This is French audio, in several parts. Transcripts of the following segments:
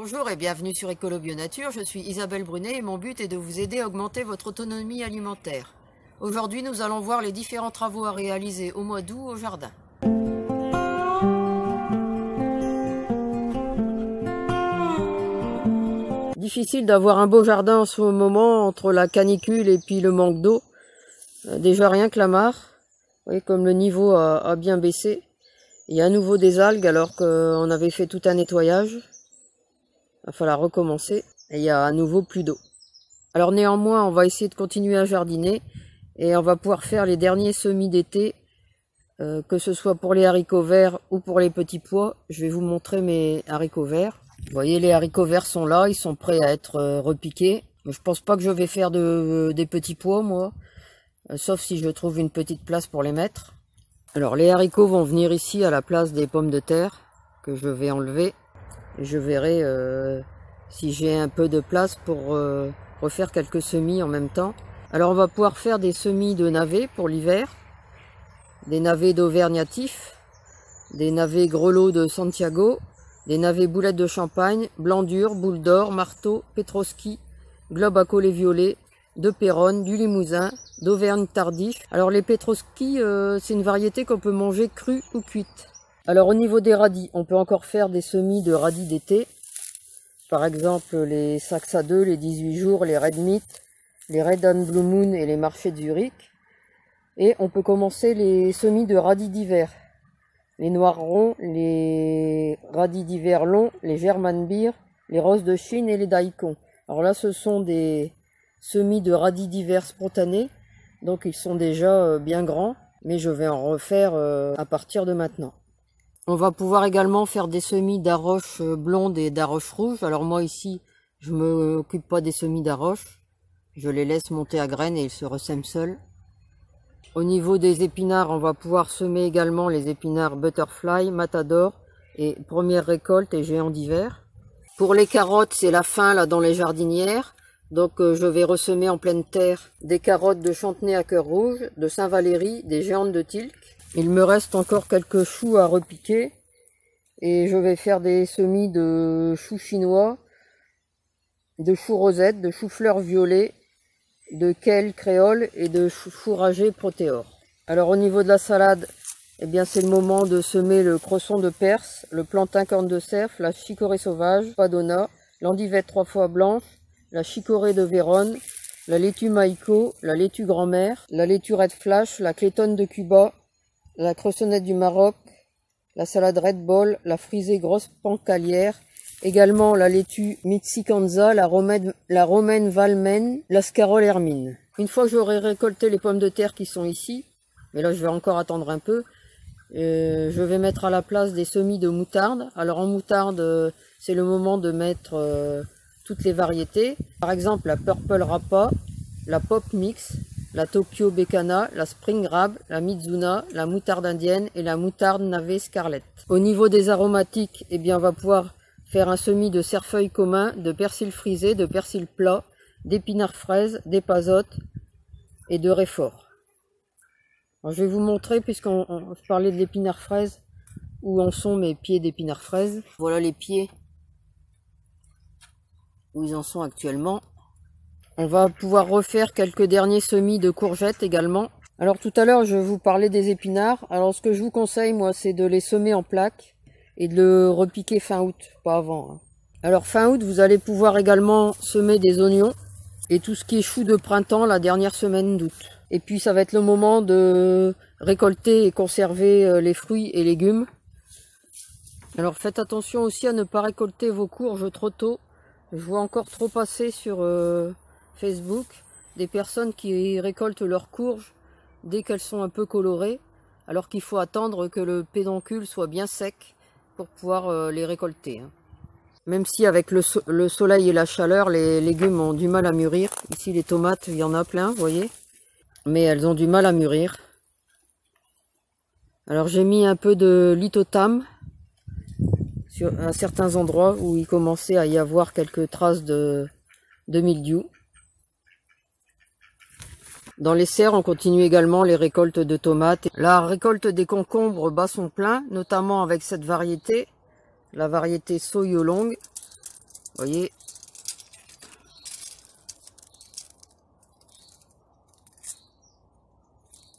Bonjour et bienvenue sur Écolo Bio Nature, je suis Isabelle Brunet et mon but est de vous aider à augmenter votre autonomie alimentaire. Aujourd'hui, nous allons voir les différents travaux à réaliser au mois d'août au jardin. Difficile d'avoir un beau jardin en ce moment entre la canicule et puis le manque d'eau. Déjà rien que la mare, vous voyez comme le niveau a bien baissé. Il y a à nouveau des algues alors qu'on avait fait tout un nettoyage. Il va falloir recommencer et il y a à nouveau plus d'eau. Alors néanmoins, on va essayer de continuer à jardiner et on va pouvoir faire les derniers semis d'été, que ce soit pour les haricots verts ou pour les petits pois. Je vais vous montrer mes haricots verts. Vous voyez, les haricots verts sont là, ils sont prêts à être repiqués. Je pense pas que je vais faire des petits pois, moi, sauf si je trouve une petite place pour les mettre. Alors les haricots vont venir ici à la place des pommes de terre que je vais enlever. Et je verrai si j'ai un peu de place pour refaire quelques semis en même temps. Alors on va pouvoir faire des semis de navets pour l'hiver, des navets d'Auvergne natifs, des navets grelots de Santiago, des navets boulettes de champagne, blanc dur, boule d'or, marteau, Petroski, globe à collet violet, de Péronne, du Limousin, d'Auvergne tardif. Alors les Petroski, c'est une variété qu'on peut manger crue ou cuite. Alors au niveau des radis, on peut encore faire des semis de radis d'été. Par exemple les Saxa 2, les 18 jours, les Red Meat, les Red and Blue Moon et les marchés de Zurich. Et on peut commencer les semis de radis d'hiver. Les noirs ronds, les radis d'hiver longs, les German Beer, les roses de Chine et les daikon. Alors là ce sont des semis de radis d'hiver spontanés. Donc ils sont déjà bien grands, mais je vais en refaire à partir de maintenant. On va pouvoir également faire des semis d'arroche blonde et d'arroche rouge. Alors moi ici, je me occupe pas des semis d'arroche. Je les laisse monter à graines et ils se ressèment seuls. Au niveau des épinards, on va pouvoir semer également les épinards Butterfly, Matador et première récolte et géant d'hiver. Pour les carottes, c'est la fin là dans les jardinières. Donc je vais ressemer en pleine terre des carottes de Chantenay à cœur rouge, de Saint-Valery, des géantes de Tilk. Il me reste encore quelques choux à repiquer et je vais faire des semis de choux chinois, de choux rosettes, de choux-fleurs violets, de kale créole et de choux fourragé protéor. Alors au niveau de la salade, eh bien c'est le moment de semer le cresson de Perse, le plantain corne de cerf, la chicorée sauvage, padona, l'endivette 3 fois blanche, la chicorée de Vérone, la laitue maïko, la laitue grand-mère, la laitue red flash, la clétonne de Cuba, la cressonnette du Maroc, la salade Red Ball, la frisée grosse pancalière, également la laitue Mitsikanza, la romaine Valmen, la scarole hermine. Une fois que j'aurai récolté les pommes de terre qui sont ici, mais là je vais encore attendre un peu, je vais mettre à la place des semis de moutarde. Alors en moutarde, c'est le moment de mettre toutes les variétés. Par exemple la Purple Rapa, la Pop Mix, la Tokyo Bekana, la Spring Rab, la Mizuna, la moutarde indienne et la moutarde navet Scarlett. Au niveau des aromatiques, eh bien, on va pouvoir faire un semis de cerfeuil commun, de persil frisé, de persil plat, d'épinards fraises, d'épazote et de réfort. Alors, je vais vous montrer, puisqu'on parlait de l'épinard fraise, où en sont mes pieds d'épinards fraises. Voilà les pieds où ils en sont actuellement. On va pouvoir refaire quelques derniers semis de courgettes également. Alors tout à l'heure je vous parlais des épinards. Alors ce que je vous conseille moi c'est de les semer en plaques et de le repiquer fin août, pas avant. Alors fin août vous allez pouvoir également semer des oignons et tout ce qui est choux de printemps la dernière semaine d'août. Et puis ça va être le moment de récolter et conserver les fruits et légumes. Alors faites attention aussi à ne pas récolter vos courges trop tôt. Je vois encore trop passer sur Facebook des personnes qui récoltent leurs courges dès qu'elles sont un peu colorées, alors qu'il faut attendre que le pédoncule soit bien sec pour pouvoir les récolter. Même si avec le soleil et la chaleur, les légumes ont du mal à mûrir. Ici les tomates, il y en a plein, vous voyez, mais elles ont du mal à mûrir. Alors j'ai mis un peu de lithotam à certains endroits où il commençait à y avoir quelques traces de mildiou. Dans les serres, on continue également les récoltes de tomates. La récolte des concombres bat son plein, notamment avec cette variété, la variété Soyolong. voyez.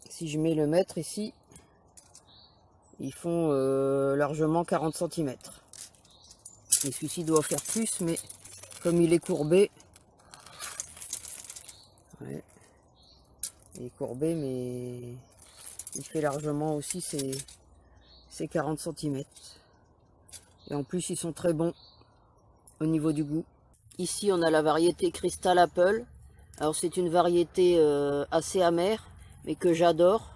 Si je mets le mètre ici, ils font largement 40 cm. Et celui-ci doit faire plus, mais comme il est courbé, ouais, il est courbé, mais il fait largement aussi ses 40 cm. Et en plus, ils sont très bons au niveau du goût. Ici, on a la variété Crystal Apple. Alors, c'est une variété assez amère, mais que j'adore.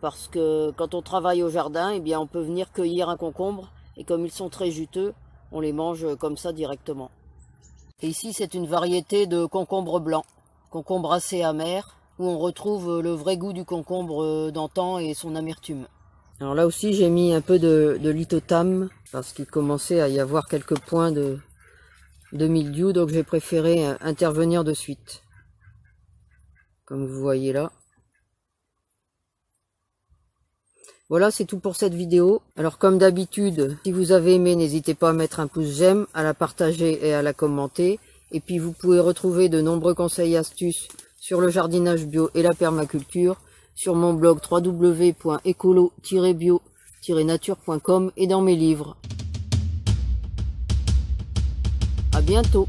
Parce que quand on travaille au jardin, eh bien, on peut venir cueillir un concombre. Et comme ils sont très juteux, on les mange comme ça directement. Et ici, c'est une variété de concombre blanc. Concombre assez amer, où on retrouve le vrai goût du concombre d'antan et son amertume. Alors là aussi, j'ai mis un peu de lithotame, parce qu'il commençait à y avoir quelques points de mildiou, donc j'ai préféré intervenir de suite. Comme vous voyez là. Voilà, c'est tout pour cette vidéo. Alors comme d'habitude, si vous avez aimé, n'hésitez pas à mettre un pouce j'aime, à la partager et à la commenter. Et puis vous pouvez retrouver de nombreux conseils et astuces sur le jardinage bio et la permaculture sur mon blog www.ecolo-bio-nature.com et dans mes livres. À bientôt.